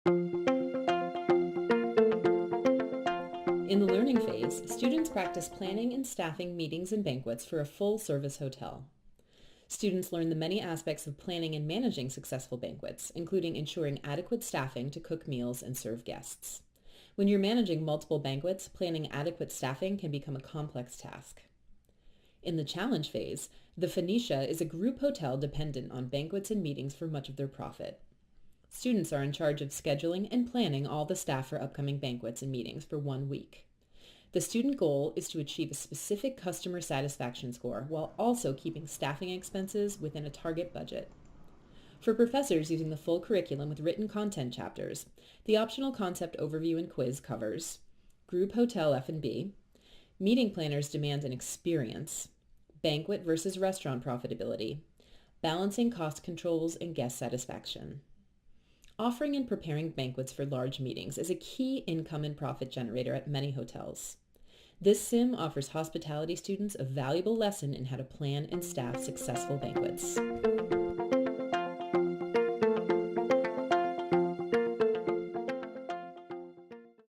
In the learning phase, students practice planning and staffing meetings and banquets for a full-service hotel. Students learn the many aspects of planning and managing successful banquets, including ensuring adequate staffing to cook meals and serve guests. When you're managing multiple banquets, planning adequate staffing can become a complex task. In the challenge phase, the Phoenicia is a group hotel dependent on banquets and meetings for much of their profit. Students are in charge of scheduling and planning all the staff for upcoming banquets and meetings for 1 week. The student goal is to achieve a specific customer satisfaction score while also keeping staffing expenses within a target budget. For professors using the full curriculum with written content chapters, the optional concept overview and quiz covers group hotel F&B, meeting planners demand an experience, banquet versus restaurant profitability, balancing cost controls and guest satisfaction. Offering and preparing banquets for large meetings is a key income and profit generator at many hotels. This sim offers hospitality students a valuable lesson in how to plan and staff successful banquets.